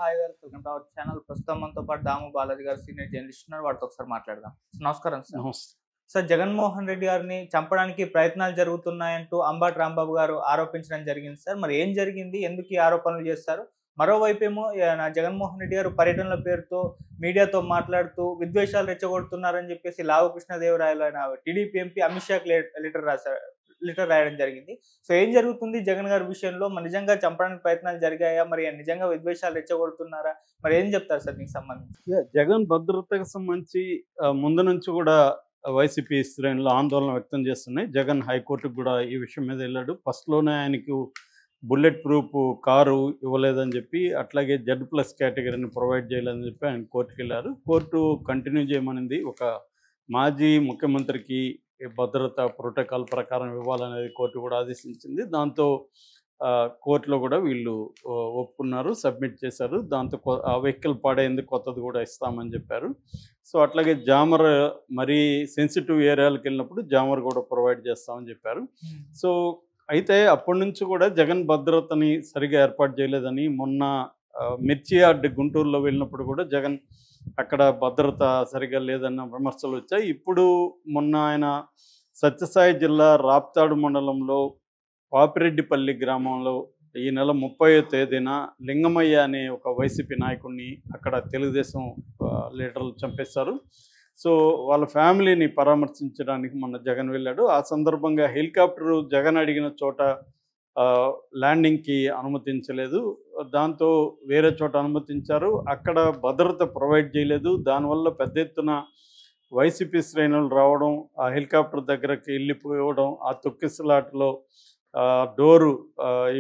Hi గారు. Welcome to our channel. ప్రస్తుతం మనతో పాటు దాము బాలాజీ గారు సీనియర్ జర్నలిస్ట్ ఉన్నారు. వారితో ఒకసారి మాట్లాడదాం. నమస్కారం సార్. నమస్తే. సార్, జగన్మోహన్ రెడ్డి గారిని చంపడానికి ప్రయత్నాలు జరుగుతున్నాయంటూ అంబటి రాంబాబు గారు ఆరోపించడం జరిగింది సార్. మరి ఏం జరిగింది? ఎందుకు ఈ ఆరోపణలు చేస్తారు? మరోవైపేమో జగన్మోహన్ రెడ్డి గారు పర్యటనల పేరుతో మీడియాతో మాట్లాడుతూ విద్వేషాలు రెచ్చగొడుతున్నారని చెప్పేసి లావు కృష్ణదేవరాయలు ఆయన టీడీపీ ఎంపీ అమిత్ షాకి లెటర్ రాయడం జరిగింది. సో ఏం జరుగుతుంది జగన్ గారి విషయంలో? మరి నిజంగా చంపడానికి ప్రయత్నాలు జరిగాయా? మరి నిజంగా విద్వేషాలు రెచ్చగొడుతున్నారా? మరి ఏం చెప్తారు సార్ దీనికి సంబంధించి? జగన్ భద్రతకు సంబంధించి ముందు నుంచి కూడా వైసీపీ శ్రేణులు ఆందోళన వ్యక్తం చేస్తున్నాయి. జగన్ హైకోర్టుకు కూడా ఈ విషయం మీద వెళ్ళాడు. ఫస్ట్‌లోనే ఆయనకు బుల్లెట్ ప్రూఫ్ కారు ఇవ్వలేదని చెప్పి, అట్లాగే Z+ కేటగిరీని ప్రొవైడ్ చేయలేదని చెప్పి ఆయన కోర్టుకెళ్లారు. Court continue చేయమనింది. ఒక మాజీ ముఖ్యమంత్రికి భద్రత ప్రోటోకాల్ ప్రకారం ఇవ్వాలనేది కోర్టు కూడా ఆదేశించింది. దాంతో కోర్టులో కూడా వీళ్ళు ఒప్పుకున్నారు, సబ్మిట్ చేశారు. దాంతో ఆ వెహికల్ పాడైంది, కొత్తది కూడా ఇస్తామని చెప్పారు. సో అట్లాగే జామర్ మరీ సెన్సిటివ్ ఏరియాలకు వెళ్ళినప్పుడు జామర్ కూడా ప్రొవైడ్ చేస్తామని చెప్పారు. సో అయితే అప్పటి నుంచి కూడా జగన్ భద్రతని సరిగా ఏర్పాటు చేయలేదని, మొన్న మిర్చి యార్డ్ గుంటూరులో వెళ్ళినప్పుడు కూడా జగన్ అక్కడ భద్రత సరిగా లేదన్న విమర్శలు వచ్చాయి. ఇప్పుడు మొన్న ఆయన సత్యసాయి జిల్లా రాప్తాడు మండలంలో పాపిరెడ్డిపల్లి గ్రామంలో ఈ నెల 30వ తేదీన లింగమయ్య అనే ఒక వైసీపీ నాయకుడిని అక్కడ తెలుగుదేశం లీడర్లు చంపేశారు. సో వాళ్ళ ఫ్యామిలీని పరామర్శించడానికి మొన్న జగన్ వెళ్ళాడు. ఆ సందర్భంగా హెలికాప్టరు జగన్ అడిగిన చోట ల్యాండింగ్కి అనుమతించలేదు. దాంతో వేరే చోట అనుమతించారు. అక్కడ భద్రత ప్రొవైడ్ చేయలేదు. దానివల్ల పెద్ద ఎత్తున వైసీపీ శ్రేణులు రావడం, ఆ హెలికాప్టర్ దగ్గరకి వెళ్ళిపోవడం, ఆ తొక్కిసలాటలో డోరు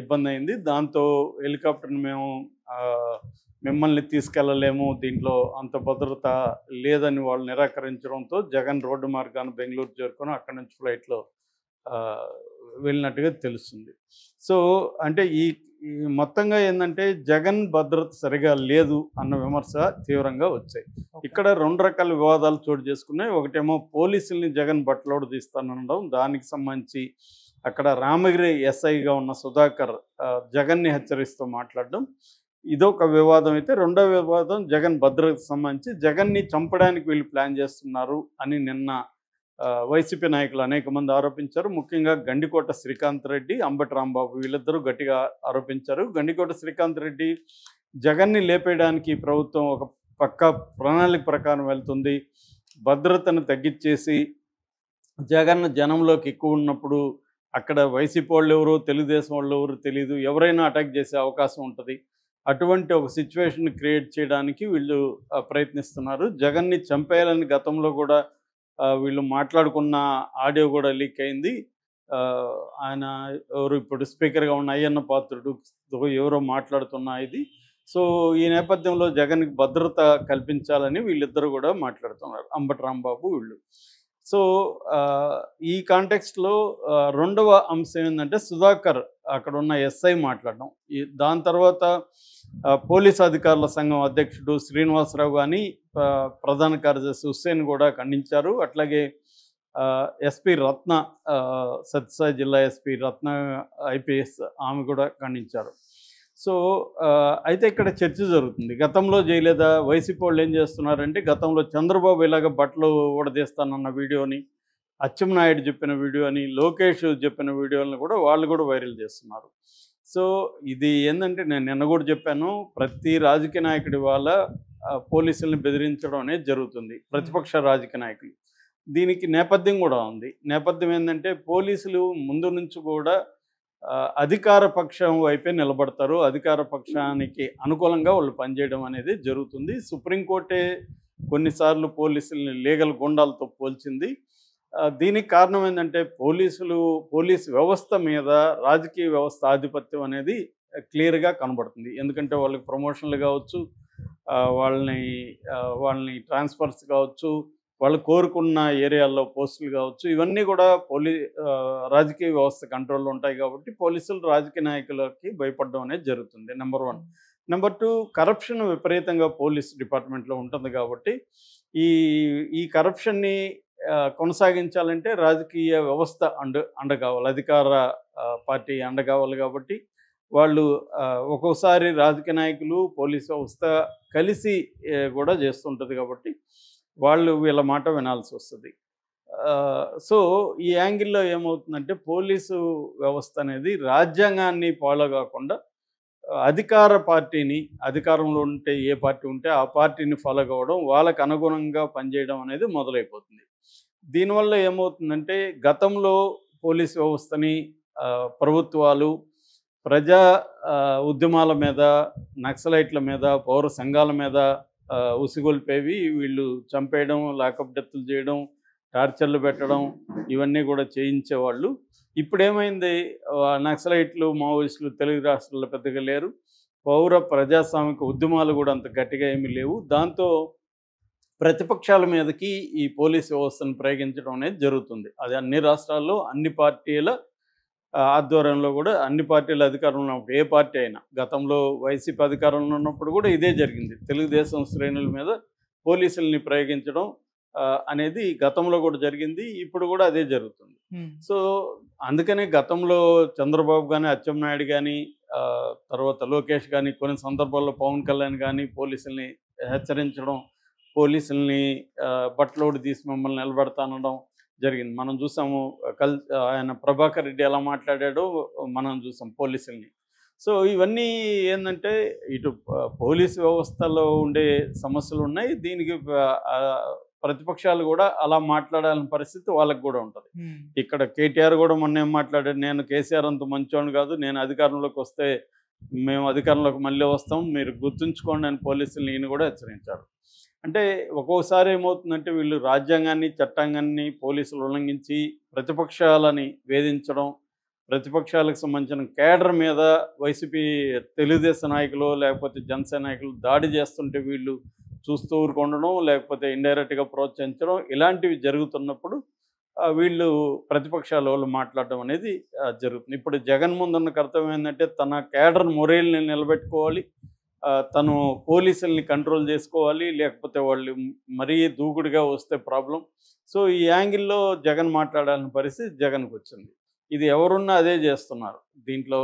ఇబ్బంది అయింది. దాంతో హెలికాప్టర్ని మేము మిమ్మల్ని తీసుకెళ్ళలేము, దీంట్లో అంత భద్రత లేదని వాళ్ళు నిరాకరించడంతో జగన్ రోడ్డు మార్గాన్ని బెంగళూరు చేరుకొని అక్కడి నుంచి ఫ్లైట్లో వెళ్ళినట్టుగా తెలుస్తుంది. సో అంటే ఈ మొత్తంగా ఏంటంటే జగన్ భద్రత సరిగా లేదు అన్న విమర్శ తీవ్రంగా వచ్చాయి. ఇక్కడ 2 రకాల వివాదాలు చోటు చేసుకున్నాయి. ఒకటేమో పోలీసుల్ని జగన్ బట్టలోడు తీస్తానడం, దానికి సంబంధించి అక్కడ రామగిరి ఎస్ఐగా ఉన్న సుధాకర్ జగన్ని హెచ్చరిస్తూ మాట్లాడడం, ఇదొక వివాదం. అయితే రెండో వివాదం జగన్ భద్రతకు సంబంధించి జగన్ని చంపడానికి వీళ్ళు ప్లాన్ చేస్తున్నారు అని నిన్న వైసీపీ నాయకులు అనేక మంది ఆరోపించారు. ముఖ్యంగా గండికోట శ్రీకాంత్ రెడ్డి, అంబటి రాంబాబు వీళ్ళిద్దరూ గట్టిగా ఆరోపించారు. గండికోట శ్రీకాంత్ రెడ్డి జగన్ని లేపేయడానికి ప్రభుత్వం ఒక పక్కా ప్రణాళిక ప్రకారం వెళ్తుంది, భద్రతను తగ్గించేసి జగన్ జనంలోకి ఎక్కువ ఉన్నప్పుడు అక్కడ వైసీపీ వాళ్ళు ఎవరో తెలుగుదేశం వాళ్ళు ఎవరో తెలియదు, ఎవరైనా అటాక్ చేసే అవకాశం ఉంటుంది. అటువంటి ఒక సిచ్యువేషన్ క్రియేట్ చేయడానికి వీళ్ళు ప్రయత్నిస్తున్నారు. జగన్ని చంపేయాలని గతంలో కూడా వీళ్ళు మాట్లాడుకున్న ఆడియో కూడా లీక్ అయింది. ఆయన ఎవరు ఇప్పుడు స్పీకర్గా ఉన్న అయ్యన్న పాత్రుడు ఎవరో మాట్లాడుతున్న ఇది. సో ఈ నేపథ్యంలో జగన్కి భద్రత కల్పించాలని వీళ్ళిద్దరూ కూడా మాట్లాడుతున్నారు, అంబటి రాంబాబు వీళ్ళు. సో ఈ కాంటెక్స్ట్లో రెండవ అంశం ఏంటంటే సుధాకర్ అక్కడ ఉన్న ఎస్ఐ మాట్లాడడం. దాని తర్వాత పోలీస్ అధికారుల సంఘం అధ్యక్షుడు శ్రీనివాసరావు కానీ, ప్రధాన కార్యదర్శి హుస్సేన్ కూడా ఖండించారు. అట్లాగే ఎస్పీ రత్న, సత్యసాయి జిల్లా ఎస్పీ రత్న ఐపీఎస్, ఆమె కూడా ఖండించారు. సో అయితే ఇక్కడ చర్చ జరుగుతుంది. గతంలో చేయలేదా? వైసీపీ వాళ్ళు ఏం చేస్తున్నారంటే, గతంలో చంద్రబాబు ఇలాగ బట్టలు ఊడదీస్తానన్న వీడియోని, అచ్చెన్నాయుడు చెప్పిన వీడియోని, లోకేష్ చెప్పిన వీడియోలను కూడా వాళ్ళు కూడా వైరల్ చేస్తున్నారు. సో ఇది ఏంటంటే, నేను నిన్న కూడా చెప్పాను, ప్రతి రాజకీయ నాయకుడి వాళ్ళ పోలీసుల్ని బెదిరించడం అనేది జరుగుతుంది, ప్రతిపక్ష రాజకీయ నాయకులు. దీనికి నేపథ్యం కూడా ఉంది. నేపథ్యం ఏంటంటే, పోలీసులు ముందు నుంచి కూడా అధికార పక్షం వైపే నిలబడతారు, అధికార పక్షానికి అనుకూలంగా వాళ్ళు పనిచేయడం అనేది జరుగుతుంది. సుప్రీంకోర్టే కొన్నిసార్లు పోలీసుల్ని లీగల్ గుండాలతో పోల్చింది. దీనికి కారణం ఏంటంటే, పోలీస్ వ్యవస్థ మీద రాజకీయ వ్యవస్థ ఆధిపత్యం అనేది క్లియర్గా కనబడుతుంది. ఎందుకంటే వాళ్ళకి ప్రమోషన్లు కావచ్చు, వాళ్ళని ట్రాన్స్ఫర్స్ కావచ్చు, వాళ్ళు కోరుకున్న ఏరియాల్లో పోస్టులు కావచ్చు, ఇవన్నీ కూడా రాజకీయ వ్యవస్థ కంట్రోల్లో ఉంటాయి. కాబట్టి పోలీసులు రాజకీయ నాయకులకి భయపడడం అనేది జరుగుతుంది, నెంబర్ 1. నెంబర్ 2, కరప్షన్ విపరీతంగా పోలీస్ డిపార్ట్మెంట్లో ఉంటుంది. కాబట్టి ఈ కరప్షన్ని కొనసాగించాలంటే రాజకీయ వ్యవస్థ అండ కావాలి, అధికార పార్టీ అండ కావాలి. కాబట్టి వాళ్ళు ఒక్కోసారి రాజకీయ నాయకులు పోలీస్ వ్యవస్థ కలిసి కూడా చేస్తుంటుంది కాబట్టి వాళ్ళు వీళ్ళ మాట వినాల్సి వస్తుంది. సో ఈ యాంగిల్లో ఏమవుతుందంటే పోలీసు వ్యవస్థ అనేది రాజ్యాంగాన్ని ఫాలో కాకుండా అధికార పార్టీని, అధికారంలో ఉంటే ఏ పార్టీ ఉంటే ఆ పార్టీని ఫాలో కావడం, వాళ్ళకు అనుగుణంగా పనిచేయడం అనేది మొదలైపోతుంది. దీనివల్ల ఏమవుతుందంటే గతంలో పోలీస్ వ్యవస్థని ప్రభుత్వాలు ప్రజా ఉద్యమాల మీద, నక్సలైట్ల మీద, పౌర సంఘాల మీద ఉసిగొల్పేవి. వీళ్ళు చంపేయడం, లాకప్ డెత్తులు చేయడం, టార్చర్లు పెట్టడం ఇవన్నీ కూడా చేయించేవాళ్ళు. ఇప్పుడేమైంది, నక్సలైట్లు, మావోయిస్టులు తెలుగు రాష్ట్రాల్లో పెద్దగా లేరు. పౌర ప్రజాస్వామిక ఉద్యమాలు కూడా అంత గట్టిగా ఏమీ లేవు. దాంతో ప్రతిపక్షాల మీదకి ఈ పోలీస్ వ్యవస్థను ప్రయోగించడం అనేది జరుగుతుంది. అది అన్ని రాష్ట్రాల్లో అన్ని పార్టీల ఆధ్వర్యంలో కూడా, అన్ని పార్టీల అధికారంలో ఉన్నప్పుడు ఏ పార్టీ అయినా, గతంలో వైసీపీ అధికారంలో ఉన్నప్పుడు కూడా ఇదే జరిగింది. తెలుగుదేశం శ్రేణుల మీద పోలీసుల్ని ప్రయోగించడం అనేది గతంలో కూడా జరిగింది. ఇప్పుడు కూడా అదే జరుగుతుంది. సో అందుకనే గతంలో చంద్రబాబు కానీ, అచ్చెన్నాయుడు కానీ, తర్వాత లోకేష్ కానీ, కొన్ని సందర్భాల్లో పవన్ కళ్యాణ్ కానీ పోలీసుల్ని హెచ్చరించడం, పోలీసుల్ని బట్టలోడు తీసి మిమ్మల్ని నిలబెడతానడం జరిగింది. మనం చూసాము. ఆయన ప్రభాకర్ రెడ్డి ఎలా మాట్లాడాడో మనం చూసాం పోలీసుల్ని. సో ఇవన్నీ ఏంటంటే ఇటు పోలీసు వ్యవస్థలో ఉండే సమస్యలు ఉన్నాయి. దీనికి ప్రతిపక్షాలు కూడా అలా మాట్లాడాలని పరిస్థితి వాళ్ళకి కూడా ఉంటుంది. ఇక్కడ కేటీఆర్ కూడా మొన్న ఏం మాట్లాడాడు, నేను కేసీఆర్ అంత మంచోడు కాదు, నేను అధికారంలోకి వస్తే మేము అధికారంలోకి మళ్ళీ వస్తాం, మీరు గుర్తుంచుకోండి అని పోలీసులు ఈయన కూడా హెచ్చరించారు. అంటే ఒక్కోసారి ఏమవుతుందంటే వీళ్ళు రాజ్యాంగాన్ని, చట్టాంగాన్ని పోలీసులు ఉల్లంఘించి ప్రతిపక్షాలని వేధించడం, ప్రతిపక్షాలకు సంబంధించిన కేడర్ మీద వైసీపీ తెలుగుదేశం నాయకులు లేకపోతే జనసేన నాయకులు దాడి చేస్తుంటే వీళ్ళు చూస్తూ ఊరుకుండడం, లేకపోతే ఇండైరెక్ట్గా ప్రోత్సహించడం, ఇలాంటివి జరుగుతున్నప్పుడు వీళ్ళు ప్రతిపక్షాల వాళ్ళు మాట్లాడడం అనేది జరుగుతుంది. ఇప్పుడు జగన్ ముందున్న కర్తవ్యం ఏంటంటే తన కేడర్ మొరేల్ని నిలబెట్టుకోవాలి, తను పోలీసుల్ని కంట్రోల్ చేసుకోవాలి, లేకపోతే వాళ్ళు మరీ దూకుడుగా వస్తే ప్రాబ్లం. సో ఈ యాంగిల్లో జగన్ మాట్లాడాలని పరిస్థితి జగన్కి వచ్చింది. ఇది ఎవరున్నా అదే చేస్తున్నారు. దీంట్లో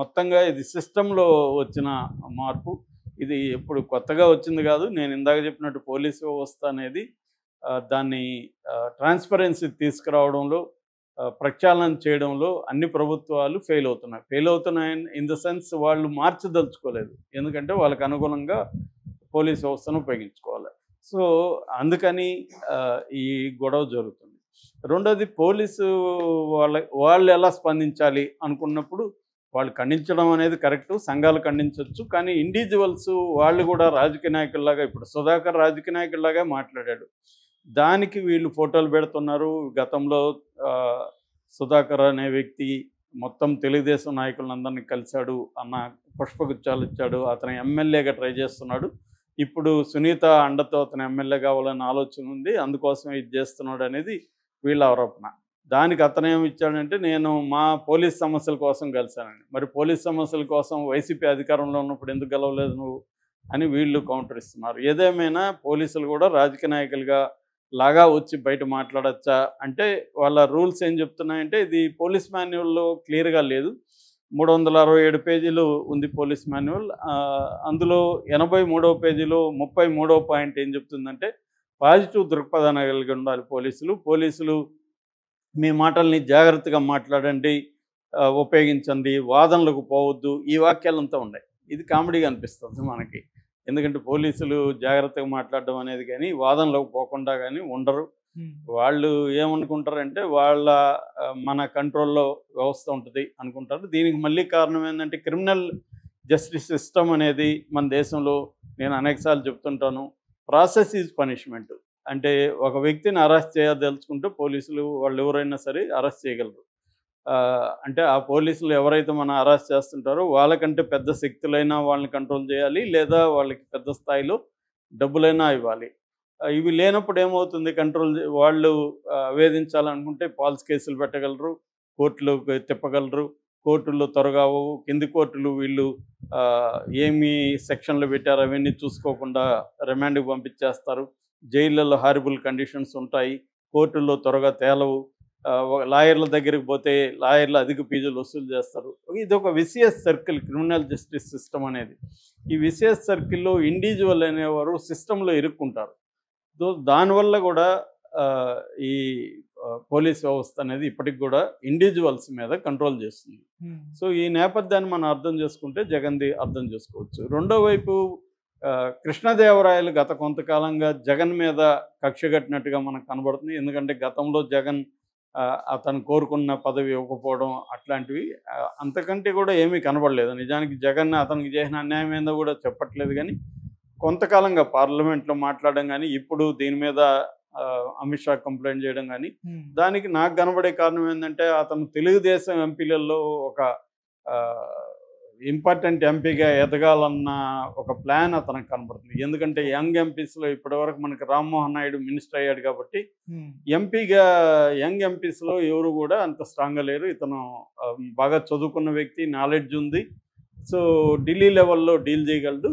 మొత్తంగా ఇది సిస్టంలో వచ్చిన మార్పు. ఇది ఎప్పుడు కొత్తగా వచ్చింది కాదు. నేను ఇందాక చెప్పినట్టు పోలీసు వ్యవస్థ అనేది దాన్ని ట్రాన్స్పరెన్సీ తీసుకురావడంలో, ప్రక్షాళన చేయడంలో అన్ని ప్రభుత్వాలు ఫెయిల్ అవుతున్నాయి ఇన్ ద సెన్స్ వాళ్ళు మార్చదలుచుకోలేదు. ఎందుకంటే వాళ్ళకి అనుగుణంగా పోలీస్ వ్యవస్థను ఉపయోగించుకోవాలి. సో అందుకని ఈ గొడవ జరుగుతుంది. రెండోది, పోలీసు వాళ్ళు ఎలా స్పందించాలి అనుకున్నప్పుడు వాళ్ళు ఖండించడం అనేది కరెక్టు, సంఘాలు ఖండించవచ్చు. కానీ ఇండివిజువల్స్ వాళ్ళు కూడా రాజకీయ నాయకుల్లాగా, ఇప్పుడు సుధాకర్ రాజకీయ నాయకుల్లాగా మాట్లాడాడు, దానికి వీళ్ళు ఫోటోలు పెడుతున్నారు. గతంలో సుధాకర్ అనే వ్యక్తి మొత్తం తెలుగుదేశం నాయకులందరినీ కలిశాడు, అన్న పుష్పగుచ్చాలు ఇచ్చాడు, అతను ఎమ్మెల్యేగా ట్రై చేస్తున్నాడు. ఇప్పుడు సునీత అండతో అతను ఎమ్మెల్యే కావాలనే ఆలోచన ఉంది, అందుకోసం ఇది చేస్తున్నాడు అనేది వీళ్ళ ఆరోపణ. దానికి అతను ఏమి ఇచ్చాడంటే, నేను మా పోలీస్ సమస్యల కోసం కలిశానండి. మరి పోలీస్ సమస్యల కోసం వైసీపీ అధికారంలో ఉన్నప్పుడు ఎందుకు గెలవలేదు నువ్వు అని వీళ్ళు కౌంటర్ ఇస్తున్నారు. ఏదేమైనా పోలీసులు కూడా రాజకీయ నాయకులుగా లాగా వచ్చి బయట మాట్లాడచ్చా అంటే వాళ్ళ రూల్స్ ఏం చెప్తున్నాయంటే, ఇది పోలీస్ మాన్యువల్లో క్లియర్గా లేదు. 367 పేజీలు ఉంది పోలీస్ మాన్యువల్. అందులో 83వ పేజీలో 33వ పాయింట్ ఏం చెప్తుందంటే, పాజిటివ్ దృక్పథాన్ని కలిగి ఉండాలి పోలీసులు మీ మాటల్ని జాగ్రత్తగా మాట్లాడండి, ఉపయోగించండి, వాదనలకు పోవద్దు, ఈ వాక్యాలంతా ఉన్నాయి. ఇది కామెడీగా అనిపిస్తుంది మనకి. ఎందుకంటే పోలీసులు జాగ్రత్తగా మాట్లాడడం అనేది కానీ వాదనలోకి పోకుండా కానీ ఉండరు. వాళ్ళు ఏమనుకుంటారంటే మన కంట్రోల్లో వ్యవస్థ ఉంటుంది అనుకుంటారు. దీనికి మళ్ళీ కారణం ఏంటంటే క్రిమినల్ జస్టిస్ సిస్టమ్ అనేది మన దేశంలో, నేను అనేకసార్లు చెప్తుంటాను, ప్రాసెస్ ఈజ్ పనిష్మెంట్. అంటే ఒక వ్యక్తిని అరెస్ట్ చేయదలుచుకుంటే పోలీసులు వాళ్ళు ఎవరైనా సరే అరెస్ట్ చేయగలరు. అంటే ఆ పోలీసులు ఎవరైతే మనం అరెస్ట్ చేస్తుంటారో వాళ్ళకంటే పెద్ద శక్తులైనా వాళ్ళని కంట్రోల్ చేయాలి, లేదా వాళ్ళకి పెద్ద స్థాయిలో డబ్బులైనా ఇవ్వాలి. ఇవి లేనప్పుడు ఏమవుతుంది, వాళ్ళు వేధించాలనుకుంటే ఫాల్స్ కేసులు పెట్టగలరు, కోర్టులోకి తిప్పగలరు, కోర్టుల్లో త్వరగా కింది కోర్టులు వీళ్ళు ఏమి సెక్షన్లు పెట్టారు అవన్నీ చూసుకోకుండా రిమాండ్కి పంపించేస్తారు. జైళ్ళల్లో హారిబుల్ కండిషన్స్ ఉంటాయి, కోర్టుల్లో త్వరగా తేలవు. లాయర్ల దగ్గరికి పోతే లాయర్లు అధిక ఫీజులు వసూలు చేస్తారు. ఇది ఒక vicious circle criminal justice system అనేది. ఈ విసియస్ సర్కిల్లో ఇండివిజువల్ అనేవారు సిస్టంలో ఇరుక్కుంటారు. సో దానివల్ల కూడా ఈ పోలీస్ వ్యవస్థ అనేది ఇప్పటికి కూడా ఇండివిజువల్స్ మీద కంట్రోల్ చేస్తుంది. సో ఈ నేపథ్యాన్ని మనం అర్థం చేసుకుంటే జగన్ది అర్థం చేసుకోవచ్చు. రెండో వైపు కృష్ణదేవరాయలు గత కొంతకాలంగా జగన్ మీద కక్ష కట్టినట్టుగా మనకు కనబడుతుంది. ఎందుకంటే గతంలో జగన్ అతను కోరుకున్న పదవి ఇవ్వకపోవడం అట్లాంటివి అంతకంటే కూడా ఏమీ కనబడలేదు. నిజానికి జగన్ అతనికి చేసిన అన్యాయం ఏందో కూడా చెప్పట్లేదు. కానీ కొంతకాలంగా పార్లమెంట్లో మాట్లాడడం కానీ, ఇప్పుడు దీని మీద అమిత్ షా కంప్లైంట్ చేయడం కానీ, దానికి నాకు కనబడే కారణం ఏంటంటే అతను తెలుగుదేశం ఎంపీలలో ఒక ఇంపార్టెంట్ ఎంపీగా ఎదగాలన్న ఒక ప్లాన్ అతనికి కనబడుతుంది. ఎందుకంటే యంగ్ ఎంపీస్లో ఇప్పటివరకు మనకి రామ్మోహన్ నాయుడు మినిస్టర్ అయ్యాడు కాబట్టి ఎంపీగా యంగ్ ఎంపీస్లో ఎవరు కూడా అంత స్ట్రాంగ్గా లేరు. ఇతను బాగా చదువుకున్న వ్యక్తి, నాలెడ్జ్ ఉంది. సో ఢిల్లీ లెవెల్లో డీల్ చేయగలడు.